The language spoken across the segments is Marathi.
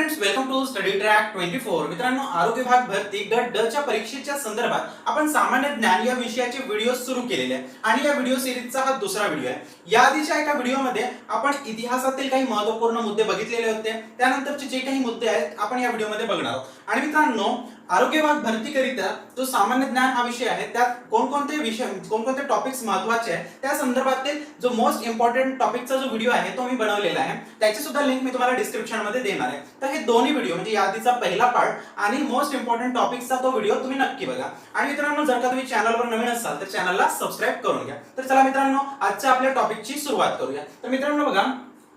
Friends, welcome to study track 24। मित्रांनो, आरोग्य विभाग भरती गट ड च्या परीक्षेच्या संदर्भात आपण सामान्य ज्ञान या विषयाचे व्हिडिओ सुरू केलेले आहे आणि या व्हिडिओ सिरीजचा हा दुसरा व्हिडिओ आहे। या आधीच्या एका व्हिडिओमध्ये आपण इतिहासातील काही महत्त्वपूर्ण मुद्दे बघितलेले होते, त्यानंतरचे जे काही मुद्दे आहेत आपण या व्हिडिओमध्ये बघणार आहोत। आणि मित्रांनो, आरोग्य विभाग भरतीकरिता जो सामान्य ज्ञान हा विषय आहे त्यात कोणकोणते टॉपिक्स महत्त्वाचे आहेत त्या संदर्भातील जो मोस्ट इम्पॉर्टंट टॉपिकचा जो व्हिडिओ आहे तो मी बनवलेला आहे, त्याची सुद्धा लिंक मी तुम्हाला डिस्क्रिप्शन मध्ये देणार आहे। तर हे दोन्ही व्हिडिओ म्हणजे या आधीचा पहिला पार्ट आणि मोस्ट इम्पॉर्टंट टॉपिकचा तो व्हिडिओ तुम्ही नक्की बघा। आणि मित्रांनो, जर का तुम्ही चॅनलवर नवीन असाल तर चॅनलला सबस्क्राइब करून घ्या। तर चला मित्रांनो, आजच्या आपल्या टॉपिकची सुरुवात करूया। तर मित्रांनो बघा,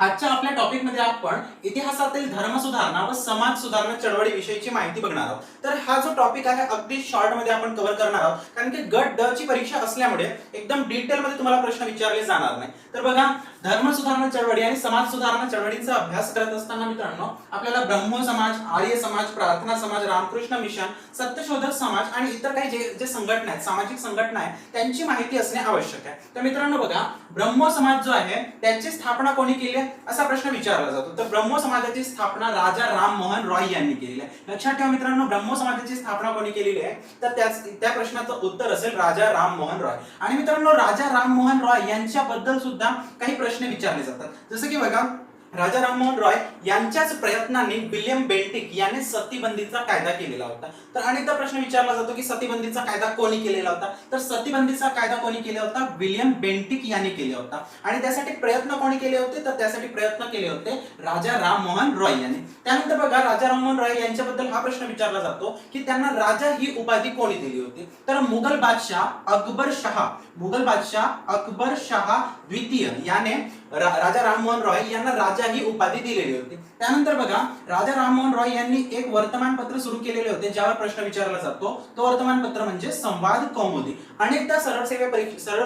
आजच्या आपल्या टॉपिक मध्ये आपण इतिहासातील धर्म सुधारणा व समाज सुधारणा चळवळी विषयीची माहिती बघणार आहोत। तर हा जो टॉपिक आहे अगदी शॉर्ट मध्ये आपण कव्हर करणार आहोत, कारण की गट ड ची परीक्षा असल्यामुळे एकदम डिटेल मध्ये तुम्हाला प्रश्न विचारले जाणार नाही। तर बघा, धर्म सुधारणा चळवळी आणि समाज सुधारणा चळवळींचा अभ्यास करत असताना मित्रांनो आपल्याला ब्रह्मो समाज, आर्य समाज, प्रार्थना समाज, रामकृष्ण मिशन, सत्यशोधक समाज आणि इतर काही जे संघटना आहेत, सामाजिक संघटना आहेत, त्यांची माहिती असणे आवश्यक आहे। तर मित्रांनो बघा, ब्रह्मो समाज जो आहे त्याची स्थापना कोणी केली आहे असा प्रश्न विचारला जातो। तर ब्रह्मो समाजाची स्थापना राजा राम मोहन रॉय यांनी केलेली आहे। लक्षात ठेवा मित्रांनो, ब्रह्मो समाजाची स्थापना कोणी केलेली आहे तर त्या प्रश्नाचं उत्तर असेल राजा राम मोहन रॉय। आणि मित्रांनो, राजा राम मोहन रॉय यांच्याबद्दल सुद्धा काही प्रश्न विचारले जातात, जसं की बघा, राजा राममोहन रॉय यांच्याच प्रयत्नांनी विल्यम बेंटिक याने सतीबंदीचा कायदा केलेला होता। तर अनेकदा प्रश्न विचारला जातो की सतीबंदीचा कायदा कोणी केलेला होता, तर सतीबंदीचा कायदा कोणी केला होता, विल्यम बेंटिक यांनी केला होता। आणि त्यासाठी प्रयत्न कोणी केले होते तर त्यासाठी प्रयत्न केले होते राजा राममोहन रॉय यांनी। त्यानंतर बघा, राजा राममोहन रॉय यांच्याबद्दल हा प्रश्न विचारला जातो की त्यांना राजा ही उपाधी कोणी दिली होती, तर मुघल बादशाह अकबर शाह द्वितीय याने राजा राममोहन रॉय यांना राजा ही उपाधी दिलेली होती। त्यानंतर बघा, राजा राममोहन रॉय यांनी एक वर्तमानपत्र सुरू केलेले होते ज्यावर प्रश्न विचारला जातो, तो वर्तमानपत्र म्हणजे संवाद कौमुदी। अनेकदा सरळ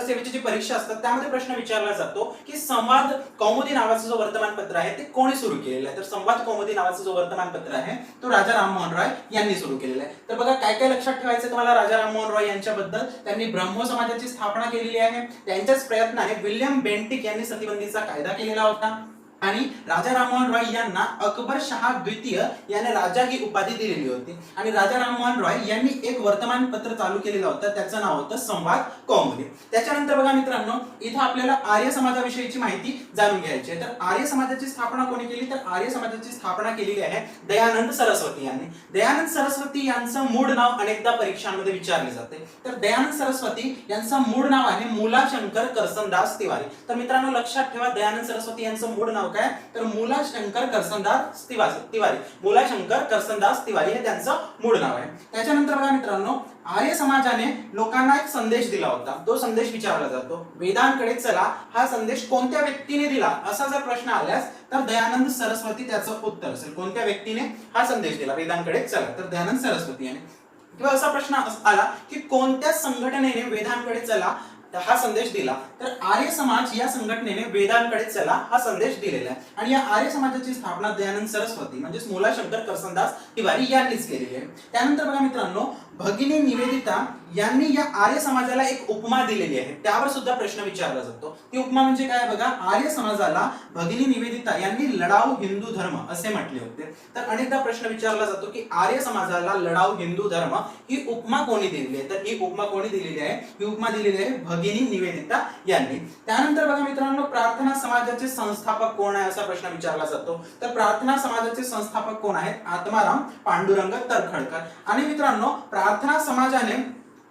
सेवेची जी परीक्षा असतात त्यामध्ये प्रश्न विचारला जातो की संवाद कौमुदी नावाचं जो वर्तमानपत्र आहे ते कोणी सुरू केलेलं आहे, तर संवाद कौमुदी नावाचं जो वर्तमानपत्र आहे तो राजा राममोहन रॉय यांनी सुरू केलेलं आहे। तर बघा, काय काय लक्षात ठेवायचं तुम्हाला राजा राममोहन रॉय यांच्याबद्दल, त्यांनी ब्रह्मो समाजाची स्थापना केलेली आहे, त्यांच्याच प्रयत्नाने विल्यम बेंटिक यांनी सतीबंदीचा कायदा केलेला होता आणि राजा राममोहन रॉय यांना अकबर शाह द्वितीय याने राजा ही उपाधी दिलेली होती। आणि राजा राममोहन रॉय यांनी एक वर्तमानपत्र चालू केलेलं होतं, त्याचं नाव होतं संवाद कौमुदी। त्याच्यानंतर बघा मित्रांनो, इथं आपल्याला आर्य समाजाविषयीची माहिती जाणून घ्यायची आहे। तर आर्य समाजाची स्थापना कोणी केली, तर आर्य समाजाची स्थापना केलेली आहे दयानंद सरस्वती यांनी। दयानंद सरस्वती यांचं मूळ नाव अनेकदा परीक्षांमध्ये विचारले जाते। तर दयानंद सरस्वती यांचं मूळ नाव आहे मूलाशंकर करसनदास तिवारी। तर मित्रांनो लक्षात ठेवा, दयानंद सरस्वती यांचं मूळ नाव काय, तर मूलाशंकर करसनदास तिवारी। मूलाशंकर करसनदास तिवारी हे त्यांचं मूळ नाव आहे। त्याच्यानंतर बघा मित्रांनो, आर्य समाजाने लोकांना एक संदेश दिला होता, तो संदेश विचारला जातो, वेदांकडे चला। हा संदेश कोणत्या व्यक्तीने दिला असा जर प्रश्न आल्यास तर दयानंद सरस्वती त्याचं उत्तर असेल। कोणत्या व्यक्तीने हा संदेश दिला वेदांकडे चला, तर दयानंद सरस्वती यांनी। किंवा असा प्रश्न आला की कोणत्या संघटनेने वेदांकडे चला हा संदेश दिला, तर आर्य समाज या संघटनेने वेदांकडे चला हा संदेश दिलेला आहे। आणि या आर्य समाजाची स्थापना दयानंद सरस्वती म्हणजेच मूलाशंकर करसनदास तिवारी यांनीच केलेली आहे। त्यानंतर बघा मित्रांनो, भगिनी निवेदिता यांनी या आर्य समाजाला एक उपमा दिलेली आहे, त्यावर सुद्धा प्रश्न विचारला जातो। ती उपमा म्हणजे काय बघा, आर्य समाजाला भगिनी निवेदिता यांनी लढाऊ हिंदू धर्म असे म्हटले होते। तर अनेकदा प्रश्न विचारला जातो की आर्य समाजाला लढाऊ हिंदू धर्म ही उपमा कोणी दिलेली आहे, तर ही उपमा कोणी दिलेली आहे, ही उपमा दिलेली आहे भगिनी निवेदिता यांनी। त्यानंतर बघा मित्रांनो, प्रार्थना समाजाचे संस्थापक कोण आहे असा प्रश्न विचारला जातो। तर प्रार्थना समाजाचे संस्थापक कोण आहेत, आत्माराम पांडुरंग तर्खडकर। आणि मित्रांनो, प्रार्थना समाजाने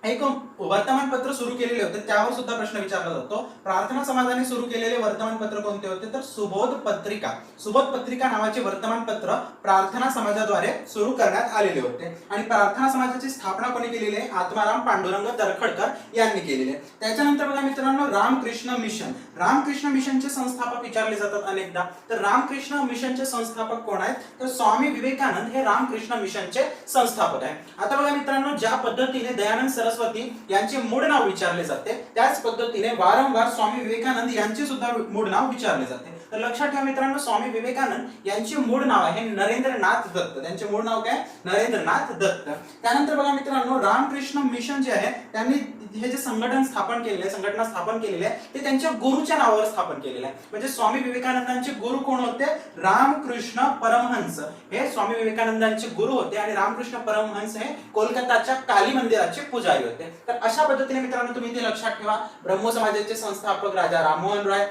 एक वर्तमानपत्र सुरू केलेले होते, त्यावर सुद्धा प्रश्न विचारला जातो। प्रार्थना समाजाने सुरू केलेले वर्तमानपत्र कोणते होते, तर सुबोध पत्रिका नावाचे वर्तमानपत्र प्रार्थना समाजाद्वारे सुरू करण्यात आलेले होते। आणि प्रार्थना समाजाची स्थापना कोणी केलेली आहे, आत्माराम पांडुरंग तर्खडकर यांनी केलेली आहे। त्याच्यानंतर बघा मित्रांनो, रामकृष्ण मिशनचे संस्थापक विचारले जातात अनेकदा। तर रामकृष्ण मिशनचे संस्थापक कोण आहेत, तर स्वामी विवेकानंद हे रामकृष्ण मिशनचे संस्थापक आहेत। आता बघा मित्रांनो, ज्या पद्धतीने दयानंद सरस्वती यांचे मूळ नाव विचारले जाते त्याच पद्धतीने वारंवार स्वामी विवेकानंद यांचे सुद्धा मूळ नाव विचारले जाते। तर लक्षात ठेवा मित्रांनो, स्वामी विवेकानंद यांचे मूळ नाव आहे नरेंद्रनाथ दत्त. त्यांचे मूळ नाव काय? नरेंद्रनाथ दत्त. त्यानंतर बघा मित्रांनो, रामकृष्ण मिशन जे आहे त्यांनी हे जे संघटना स्थापन केलेले आहे ते त्यांच्या गुरुच्या नावावर स्थापन केलेले आहे. म्हणजे स्वामी विवेकानंदांचे गुरु कोण होते? रामकृष्ण परमहंस हे स्वामी विवेकानंदांचे गुरु होते आणि रामकृष्ण परमहंस हे कोलकाताच्या काली मंदिराचे पुजारी होते. तर अशा पद्धतीने मित्रांनो तुम्ही ते लक्षात ठेवा. ब्रह्मो समाजाचे संस्थापक राजा राममोहन रॉय,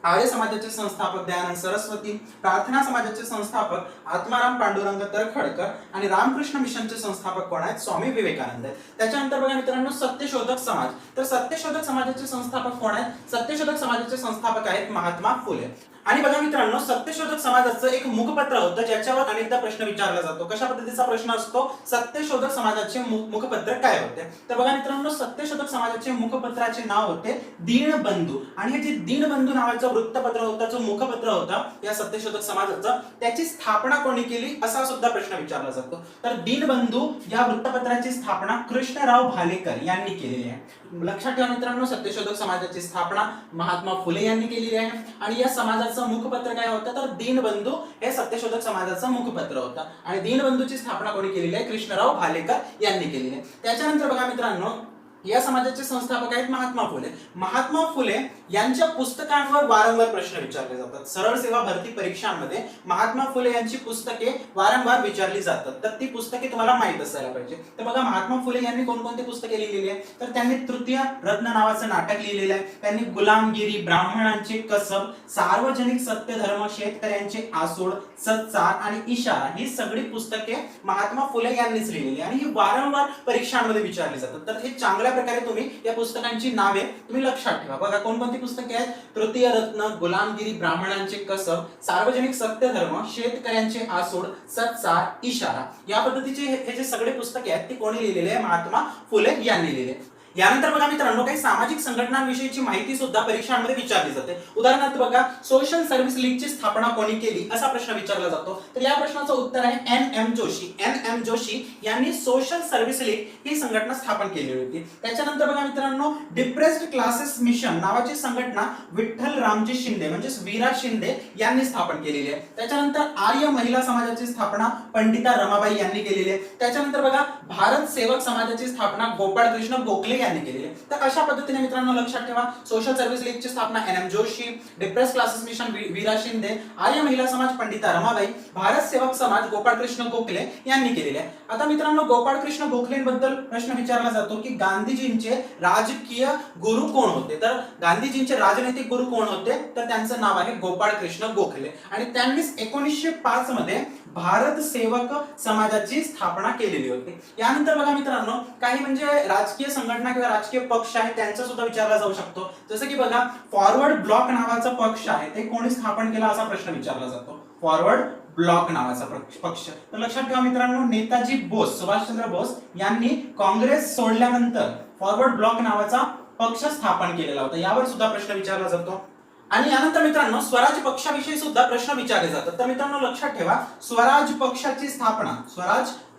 आर्य समाजाचे संस्थापक दयानंद सरस्वती, प्रार्थना समाजाचे संस्थापक आत्माराम पांडुरंग तरखडकर आणि रामकृष्ण मिशनचे संस्थापक कोण आहेत? स्वामी विवेकानंद आहेत. त्याच्यानंतर बघा मित्रांनो, सत्यशोधक समाज. तर सत्यशोधक समाजाचे संस्थापक कोण आहेत? सत्यशोधक समाजाचे संस्थापक आहेत महात्मा फुले. आणि बघा मित्रांनो, सत्यशोधक समाजाचं एक मुखपत्र होतं ज्याच्यावर अनेकदा प्रश्न विचारला जातो. कशा पद्धतीचा प्रश्न असतो? सत्यशोधक समाजाचे मुखपत्र काय होते? तर बघा मित्रांनो, सत्यशोधक समाजाचे मुखपत्राचे नाव होते दीनबंधू. आणि हे जे दीनबंधू नावाचं वृत्तपत्र होतं, जो मुखपत्र होतं या सत्यशोधक समाजाचं, त्याची स्थापना कोणी केली असा सुद्धा प्रश्न विचारला जातो. तर दीनबंधू या वृत्तपत्राची स्थापना कृष्णराव भालेकर यांनी केलेली आहे. लक्षात ठेवा मित्रांनो, सत्यशोधक समाजाची स्थापना महात्मा फुले यांनी केलेली आहे. आणि या समाजाचं मुखपत्र काय होतं? तर दीनबंधू हे सत्यशोधक समाजाचं मुखपत्र होतं. आणि दीनबंधूची स्थापना कोणी केलेली आहे? कृष्णराव भालेकर यांनी केलेली आहे. त्याच्यानंतर बघा मित्रांनो, या समाजाचे संस्थापक आहेत महात्मा फुले. महात्मा फुले यांच्या पुस्तकांवर वारंवार प्रश्न विचारले जातात. सरळ सेवा भरती परीक्षांमध्ये महात्मा फुले यांची पुस्तके वारंवार विचारली जातात. तर ती पुस्तके तुम्हाला माहित असायला पाहिजे. तर बघा, महात्मा फुले यांनी कोणकोणती पुस्तके लिहिलेली आहे? तर त्यांनी तृतीय रत्न नावाचं नाटक लिहिलेलं आहे. त्यांनी गुलामगिरी, ब्राह्मणांचे कसब, सार्वजनिक सत्यधर्म, शेतकऱ्यांचे आसूड, सत्सार आणि इशारा ही सगळी पुस्तके महात्मा फुले यांनीच लिहिलेली आणि ही वारंवार परीक्षांमध्ये विचारली जातात. तर हे चांगल्या प्रकारे तुम्ही या पुस्तकांची नावे तुम्ही लक्षात ठेवा. बघा, कोणकोणती पुस्तके आहेत? तृतीय रत्न, गुलामगिरी, ब्राह्मणांचे कसब, सार्वजनिक सत्यधर्म, शेतकऱ्यांचे आसूड, सत्सार, इशारा या पद्धतीचे हे जे सगळे पुस्तके आहेत ते कोणी लिहिलेले आहे? महात्मा फुले यांनी लिहिलेले. यानंतर बघा मित्रांनो, काही सामाजिक संघटनांविषयीची माहिती सुद्धा परीक्षांमध्ये विचारली जाते. उदाहरणार्थ बघा, सोशल सर्व्हिस लीगची स्थापना कोणी केली असा प्रश्न विचारला जातो. तर या प्रश्नाचं उत्तर आहे एन.एम. जोशी. एन.एम. जोशी यांनी सोशल सर्व्हिस लीग ही संघटना स्थापन केली होती. त्याच्यानंतर बघा मित्रांनो, डिप्रेस्ड क्लासेस मिशन नावाची संघटना विठ्ठल रामजी शिंदे म्हणजेच वीरा शिंदे यांनी स्थापन केलेली आहे. त्याच्यानंतर आर्य महिला समाजाची स्थापना पंडिता रमाबाई यांनी केलेली आहे. त्याच्यानंतर बघा, भारत सेवक समाजाची स्थापना गोपाळकृष्ण गोखले यांनी केलेली आहे. तर अशा पद्धतीने मित्रांनो लक्षात ठेवा, सोशल सर्व्हिस लीगची स्थापना एन.एम. जोशी, डिप्रेस्ड क्लासेस मिशन वीरा शिंदे, आर्य महिला समाज पंडिता रमाबाई, भारत सेवक समाज गोपाळकृष्ण गोखले यांनी केलेले आहे. आता मित्रांनो, गोपाळकृष्ण गोखलेंबद्दल प्रश्न विचारला जातो की गांधीजींचे राजकीय गुरु कोण होते? तर गांधीजींचे राजनैतिक गुरु कोण होते? तर त्यांचं नाव आहे गोपाळकृष्ण गोखले. आणि त्यांनीच 1905 मध्ये भारत सेवक समाजाची स्थापना केलेली होती. यानंतर बघा मित्रांनो, काही म्हणजे राजकीय संघटना किंवा राजकीय पक्ष आहे त्यांचा सुद्धा विचारला जाऊ शकतो. जसं की बघा, फॉरवर्ड ब्लॉक नावाचा पक्ष आहे ते कोणी स्थापन केला असा प्रश्न विचारला जातो. फॉरवर्ड ब्लॉक नावाचा पक्ष. तर लक्षात ठेवा मित्रांनो, नेताजी बोस, सुभाषचंद्र बोस यांनी काँग्रेस सोडल्यानंतर फॉरवर्ड ब्लॉक नावाचा पक्ष स्थापन केलेला होता. यावर सुद्धा प्रश्न विचारला जातो. आणि यानंतर मित्रांनो, स्वराज पक्षाविषयी सुद्धा प्रश्न विचारले जातात. तर मित्रांनो लक्षात ठेवा, स्वराज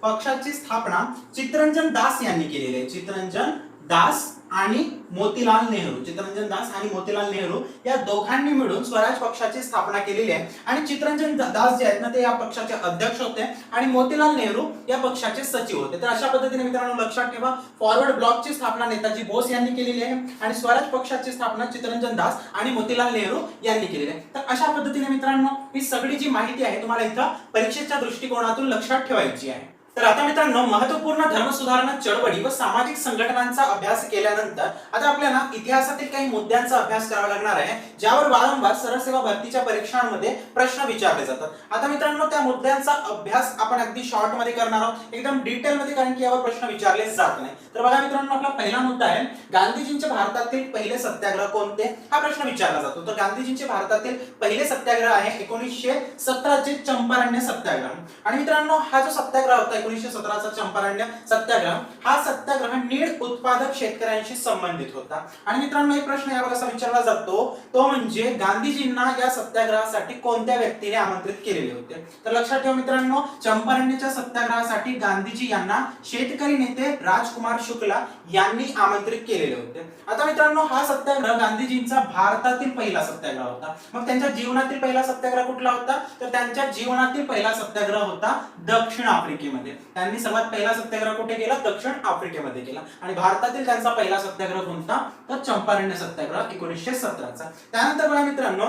पक्षाची स्थापना चित्तरंजन दास यांनी केलेली आहे. चित्तरंजन दास आणि मोतीलाल नेहरू, चित्तरंजन दास आणि मोतीलाल नेहरू या दोघांनी मिळून स्वराज पक्षाची स्थापना केलेली आहे. आणि चित्तरंजन दास जे आहेत ना, ते या पक्षाचे अध्यक्ष होते आणि मोतीलाल नेहरू या पक्षाचे सचिव होते. तर अशा पद्धतीने मित्रांनो लक्षात ठेवा, फॉरवर्ड ब्लॉकची स्थापना नेताजी बोस यांनी केलेली आहे आणि स्वराज पक्षाची स्थापना चित्तरंजन दास आणि मोतीलाल नेहरू यांनी केलेली आहे. तर अशा पद्धतीने मित्रांनो ही सगळी जी माहिती आहे तुम्हाला इथं परीक्षेच्या दृष्टिकोनातून लक्षात ठेवायची आहे. तर आता मित्रांनो, महत्त्वपूर्ण धर्मसुधारणा चळवळी व सामाजिक संघटनांचा अभ्यास केल्यानंतर आता आपल्याला इतिहासातील काही मुद्द्यांचा अभ्यास करावा लागणार आहे, ज्यावर वारंवार सरळ सेवा भरतीच्या परीक्षांमध्ये प्रश्न विचारले जातात. आता मित्रांनो, त्या मुद्द्यांचा अभ्यास आपण अगदी शॉर्ट मध्ये करणार आहोत, एकदम डिटेल मध्ये, कारण की यावर प्रश्न विचारले जात नाही. तर बघा मित्रांनो, आपला पहिला मुद्दा आहे गांधीजींचे भारतातील पहिले सत्याग्रह कोणते? हा प्रश्न विचारला जातो. तर गांधीजींचे भारतातील पहिले सत्याग्रह आहे 1917 चे चंपारण्य सत्याग्रह. आणि मित्रांनो, हा जो सत्याग्रह होता 1917चा चंपारण्य सत्याग्रह, हा सत्याग्रह नीळ उत्पादक शेतकऱ्यांशी संबंधित होता. आणि मित्रांनो एक प्रश्न यावर असा विचारला जातो तो म्हणजे गांधीजींना या सत्याग्रहासाठी कोणत्या व्यक्तीने आमंत्रित केलेले होते. तर लक्षात ठेवा मित्रांनो, चंपारण्याच्या सत्याग्रहासाठी गांधीजी यांना शेतकरी नेते राजकुमार शुक्ला यांनी आमंत्रित केलेले होते. आता मित्रांनो हा सत्याग्रह गांधीजींचा भारतातील पहिला सत्याग्रह होता. मग त्यांच्या जीवनातील पहिला सत्याग्रह कुठला होता, तर त्यांच्या जीवनातील पहिला सत्याग्रह होता दक्षिण आफ्रिकेमध्ये. त्यांनी सर्वात पहिला सत्याग्रह कुठे केला, दक्षिण आफ्रिकेमध्ये केला. आणि भारतातील त्यांचा पहिला सत्याग्रह कोणता, तर चंपारण्य सत्याग्रह 1917चा. त्यानंतर बघा मित्रांनो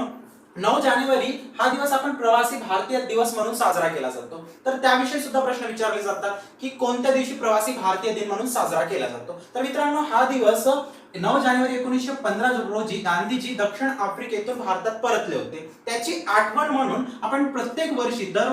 9 जानेवारी हा दिवस आपण प्रवासी भारतीय दिवस म्हणून साजरा केला जातो. तर त्याविषयी सुद्धा प्रश्न विचारले जातात की कोणत्या दिवशी प्रवासी भारतीय दिन म्हणून साजरा केला जातो. तर मित्रांनो हा दिवस 9 जानेवारी 1915 रोजी गांधीजी दक्षिण आफ्रिकेतून भारतात परतले होते. त्याची आठवण म्हणून आपण प्रत्येक वर्षी दर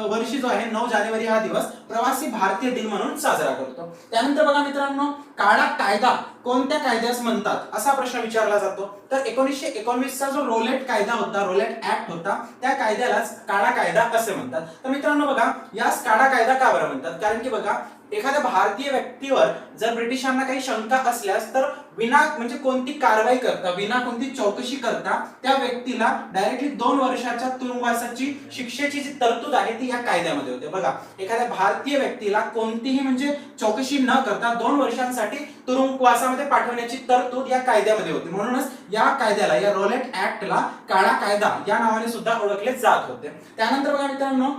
वर्षी जो आहे 9 जानेवारी हा दिवस प्रवासी भारतीय दिन म्हणून साजरा करतो. त्यानंतर बघा मित्रांनो काळा कायदा कोणत्या कायद्यास म्हणतात असा प्रश्न विचारला जातो. तर 1919चा जो रोलेट कायदा होता, रोलेट ऍक्ट होता, त्या कायद्यालाच काळा कायदा असे म्हणतात. तर मित्रांनो बघा यास काळा कायदा का बरं म्हणतात, कारण की बघा एखाद्या भारतीय व्यक्तीवर जर ब्रिटिशांना काही शंका असल्यास तर विना म्हणजे कोणती कारवाई करता, विना कोणती चौकशी करता त्या व्यक्तीला डायरेक्टली 2 वर्षाच्या तुरुंगवासाची शिक्षेची जी तरतूद आहे ती या कायद्यामध्ये होते. बघा एखाद्या भारतीय व्यक्तीला कोणतीही म्हणजे चौकशी न करता 2 वर्षांसाठी तुरुंगवासामध्ये पाठवण्याची तरतूद या कायद्यामध्ये होती. म्हणूनच या कायद्याला, या रोलेट ऍक्टला काळा कायदा या नावाने सुद्धा ओळखले जात होते. त्यानंतर बघा मित्रांनो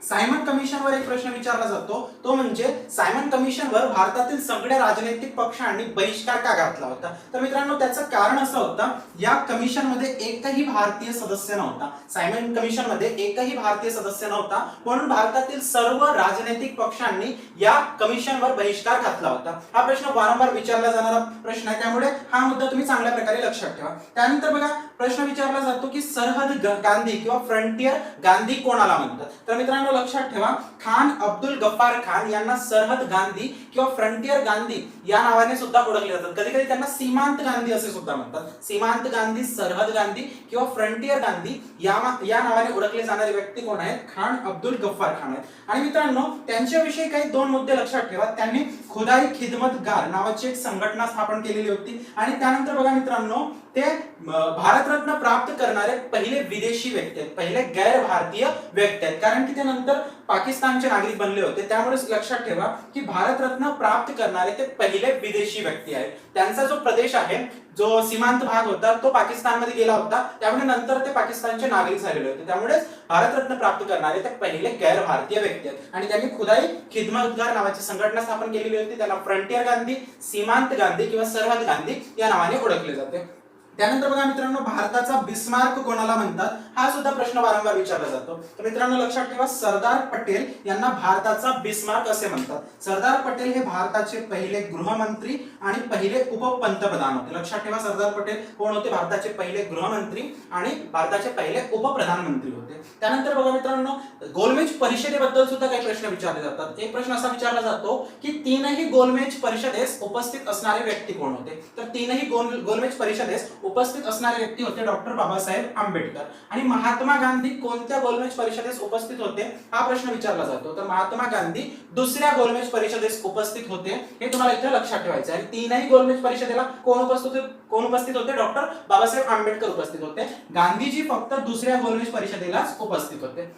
सायमन कमिशनवर एक प्रश्न विचारला जातो तो म्हणजे सायमन कमिशनवर भारतातील सगळ्या राजनैतिक पक्षांनी बहिष्कार का घातला होता. तर मित्रांनो त्याचं कारण असं होतं या कमिशन मध्ये एकही भारतीय सदस्य नव्हता. सायमन कमिशन मध्ये एकही भारतीय सदस्य नव्हता, म्हणून भारतातील सर्व राजनैतिक पक्षांनी या कमिशनवर बहिष्कार घातला होता. हा प्रश्न वारंवार विचारला जाणारा प्रश्न आहे, त्यामुळे हा मुद्दा तुम्ही चांगल्या प्रकारे लक्षात ठेवा. त्यानंतर बघा प्रश्न विचारला जातो की सरहद गांधी किंवा फ्रंटियर गांधी कोणाला म्हणतात. तर मित्रांनो लक्षात ठेवा खान अब्दुल गफ्फार खान यांना सरहद गांधी किंवा फ्रंटियर गांधी या नावाने सुद्धा ओळखले जातात. कधी कधी त्यांना सीमांत गांधी असे सुद्धा म्हणतात. सीमांत गांधी, सरहद गांधी किंवा फ्रंटियर गांधी या नावाने ओळखले जाणारे व्यक्ती कोण आहेत, खान अब्दुल गफ्फार खान आहेत. आणि मित्रांनो त्यांच्याविषयी काही 2 मुद्दे लक्षात ठेवा. त्यांनी खुदाई खिदमतगार नावाची एक संघटना स्थापन केलेली होती. आणि त्यानंतर बघा मित्रांनो ते भारतरत्न प्राप्त करणारे पहिले विदेशी व्यक्ती आहेत, पहिले गैर भारतीय व्यक्ती आहेत, कारण की ते नंतर पाकिस्तानचे नागरिक बनले होते. त्यामुळे लक्षात ठेवा की भारतरत्न प्राप्त करणारे ते पहिले विदेशी व्यक्ती आहेत. त्यांचा जो प्रदेश आहे, जो सीमांत भाग होता तो पाकिस्तानमध्ये गेला होता, त्यामुळे नंतर ते पाकिस्तानचे नागरिक झालेले होते. त्यामुळे भारतरत्न प्राप्त करणारे ते पहिले गैर भारतीय व्यक्ती आहेत. आणि त्यांनी खुदाई खिदमतगार नावाची संघटना स्थापन केलेली होती. त्याला फ्रंटियर गांधी, सीमांत गांधी किंवा सरहद गांधी या नावाने ओळखले जाते. त्यानंतर बघा मित्रांनो भारताचा बिस्मार्क कोणाला म्हणतात हा सुद्धा प्रश्न वारंवार विचारला जातो. तर मित्रांनो लक्षात ठेवा सरदार पटेल यांना भारताचा बिस्मार्क असे म्हणतात. सरदार पटेल हे भारताचे पहिले गृहमंत्री आणि पहिले उपपंतप्रधान होते. लक्षात ठेवा सरदार पटेल कोण होते, भारताचे पहिले गृहमंत्री आणि भारताचे पहिले उपप्रधानमंत्री होते. त्यानंतर बघा मित्रांनो गोलमेज परिषदेबद्दल सुद्धा काही प्रश्न विचारले जातात. एक प्रश्न असा विचारला जातो की 3ही गोलमेज परिषदेस उपस्थित असणारे व्यक्ती कोण होते. तर 3ही गोलमेज परिषदेस उपस्थित असणारे व्यक्ती होते डॉक्टर बाबासाहेब आंबेडकर. आणि महात्मा गांधी कोणत्या गोलमेज परिषदेस उपस्थित होते हा प्रश्न विचारला जातो. तर महात्मा गांधी दुसऱ्या गोलमेज परिषदेस उपस्थित होते, हे तुम्हाला इथे लक्षात ठेवायचे आहे. 3ही गोलमेज परिषदेला कोण उपस्थित होते, डॉक्टर बाबासाहेब आंबेडकर उपस्थित होते. गांधीजी फक्त दुसऱ्या गोलमेज परिषदेलाच उपस्थित होते.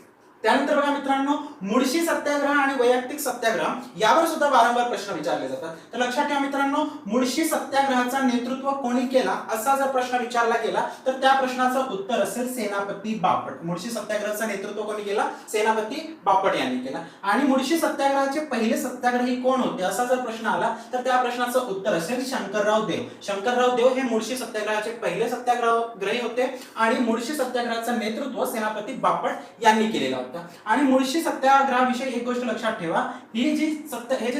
त्यानंतर बघा मित्रांनो मुळशी सत्याग्रह आणि वैयक्तिक सत्याग्रह यावर सुद्धा वारंवार प्रश्न विचारले जातात. तर लक्षात ठेवा मित्रांनो मुळशी सत्याग्रहाचा नेतृत्व कोणी केला असा जर प्रश्न विचारला गेला तर त्या प्रश्नाचं उत्तर असेल सेनापती बापट. मुळशी सत्याग्रहाचं नेतृत्व कोणी केला, सेनापती बापट यांनी केला. आणि मुळशी सत्याग्रहाचे पहिले सत्याग्रही कोण होते असा जर प्रश्न आला तर त्या प्रश्नाचं उत्तर असेल शंकरराव देव. शंकरराव देव हे मुळशी सत्याग्रहाचे पहिले सत्याग्रही होते आणि मुळशी सत्याग्रहाचं नेतृत्व सेनापती बापट यांनी केलेलं होतं. आणि मुळशी सत्याग्रहाविषयी एक गोष्ट लक्षात ठेवा, हे जे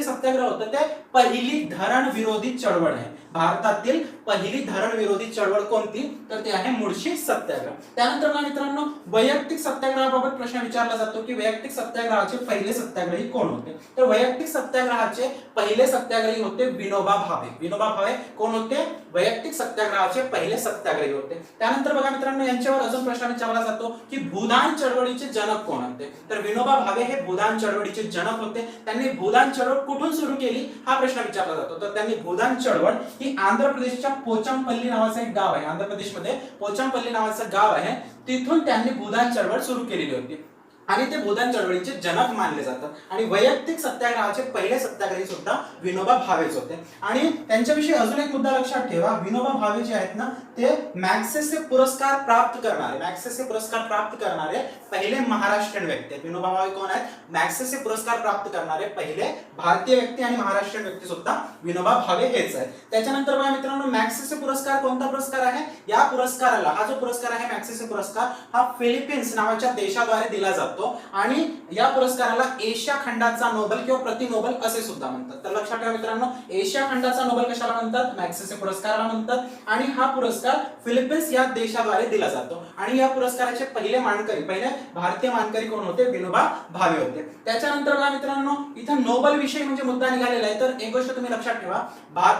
सत्याग्रह होतं ते पहिली धरण विरोधी चळवळ आहे. भारतातील पहिली धरण विरोधी चळवळ कोणती, तर ते आहे मुळशी सत्याग्रह. त्यानंतर बघा मित्रांनो, वैयक्तिक सत्याग्रहाबाबत प्रश्न विचारला जातो की वैयक्तिक सत्याग्रहाचे पहिले सत्याग्रही कोण होते. तर वैयक्तिक सत्याग्रहाचे पहिले सत्याग्रही होते विनोबा भावे. विनोबा भावे कोण होते, वैयक्तिक सत्याग्रहाचे पहिले सत्याग्रही होते. त्यानंतर बघा मित्रांनो, यांच्यावर अजून प्रश्न विचारला जातो की भूदान चळवळीचे जनक कोण होते. तर विनोबा भावे हे भूदान चळवळीचे जनक होते. त्यांनी भूदान चळवळ कुठून सुरू केली हा प्रश्न विचारला जातो. तर त्यांनी भूदान चळवळ ही आंध्र प्रदेशच्या पोचमपल्ली नावाचं एक गाव आहे, आंध्र प्रदेशमध्ये पोचमपल्ली नावाचं गाव आहे, तिथून त्यांनी भूदान चळवळ सुरू केलेली होती आणि ते भूदान चळवळीचे जनक मानले जातात. आणि वैयक्तिक सत्याग्रहाचे पहिले सत्याग्रही सुद्धा विनोबा भावेच होते. आणि त्यांच्याविषयी अजून एक मुद्दा लक्षात ठेवा, विनोबा भावे जे आहेत ना ते मॅग्सेसे पुरस्कार प्राप्त करणारे पहिले महाराष्ट्रीयन व्यक्ती आहेत. विनोबा भावे कोण आहेत, मॅग्सेसे पुरस्कार प्राप्त करणारे पहिले भारतीय व्यक्ती आणि महाराष्ट्रीयन व्यक्ती सुद्धा विनोबा भावे हेच आहेत. त्याच्यानंतर बघा मित्रांनो, मॅग्सेसे पुरस्कार कोणता पुरस्कार आहे, या पुरस्काराला, हा जो पुरस्कार आहे मॅग्सेसे पुरस्कार, हा फिलिपिन्स नावाच्या देशाद्वारे दिला जातो आणि या पुरस्काराला एशिया खंडाचा नोबेल किंवा प्रति नोबेल असे सुद्धा म्हणतात. तर लक्षात ठेवा मित्रांनो, एशिया खंडाचा नोबेल कशाला म्हणतात, मॅग्सेसे पुरस्काराला म्हणतात. आणि हा पुरस्कार फिलिपिन्स या देशाद्वारे दिला जातो. आणि या पुरस्काराचे पहिले भारतीय मानकरी कोण होते, विनोबा भावे होते. त्याच्यानंतर बघा मित्रांनो, इथं नोबेल विषयी म्हणजे मुद्दा निघालेला आहे. तर एक गोष्ट तुम्ही लक्षात ठेवा,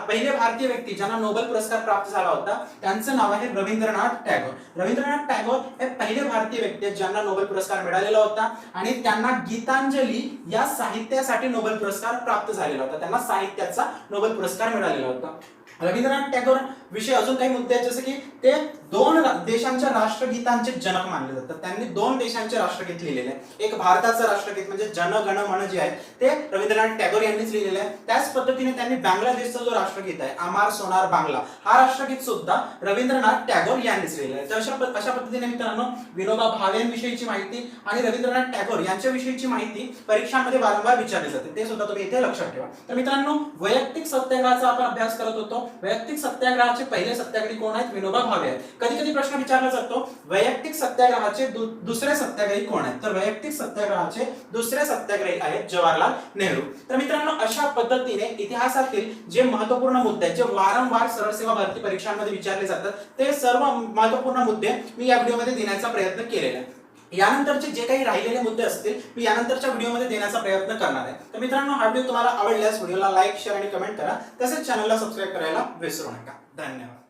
पहिले भारतीय व्यक्ती ज्यांना नोबेल पुरस्कार प्राप्त झाला होता त्यांचं नाव आहे रवींद्रनाथ टागोर. रवींद्रनाथ टागोर हे पहिले भारतीय व्यक्ती आहेत ज्यांना नोबेल पुरस्कार मिळालेला होता आणि त्यांना गीतांजली या साहित्यासाठी नोबेल पुरस्कार प्राप्त झालेला होता. त्यांना साहित्याचा नोबेल पुरस्कार मिळालेला होता. रवींद्रनाथ टागोर विषयी अजून काही मुद्दे आहेत, जसे की ते दोन देशांच्या राष्ट्रगीतांचे जनक मानले जातात. त्यांनी दोन देशांचे राष्ट्रगीत लिहिलेले आहे. एक भारताचं राष्ट्रगीत म्हणजे जन गण मन जे आहे ते रवींद्रनाथ टागोर यांनीच लिहिलेले आहे. त्याच पद्धतीने त्यांनी बांगलादेशचा जो राष्ट्रगीत आहे अमार सोनार बांगला, हा राष्ट्रगीत सुद्धा रवींद्रनाथ टागोर यांनीच लिहिलेलं आहे. तर अशा पद्धतीने मित्रांनो, विनोबा भावेंविषयीची माहिती आणि रवींद्रनाथ टागोर यांच्याविषयीची माहिती परीक्षांमध्ये वारंवार विचारली जाते, ते सुद्धा तुम्ही इथे लक्षात ठेवा. तर मित्रांनो, वैयक्तिक सत्याग्रहाचा आपण अभ्यास करत होतो. वैयक्तिक सत्याग्रहाचे पहिले सत्याग्रही कोण आहेत, विनोबा भावे आहेत. कधी कधी प्रश्न विचारला जातो वैयक्तिक सत्याग्रहाचे दुसरे सत्याग्रही कोण आहेत. तर वैयक्तिक सत्याग्रहाचे दुसरे सत्याग्रही आहेत जवाहरलाल नेहरू. तर मित्रांनो, अशा पद्धतीने इतिहासातील जे महत्त्वपूर्ण मुद्दे जे वारंवार सरळ सेवा भरती परीक्षांमध्ये विचारले जातात ते सर्व महत्त्वपूर्ण मुद्दे मी या व्हिडिओमध्ये देण्याचा प्रयत्न केलेला आहे. यानंतरचे जे काही राहिलेले मुद्दे असतील मी यानंतरच्या व्हिडिओमध्ये देण्याचा प्रयत्न करणार आहे. तर मित्रांनो, हा व्हिडिओ तुम्हाला आवडल्यास व्हिडिओला लाईक, शेअर आणि कमेंट करा. तसेच चॅनलला सबस्क्राईब करायला विसरू नका. धन्यवाद.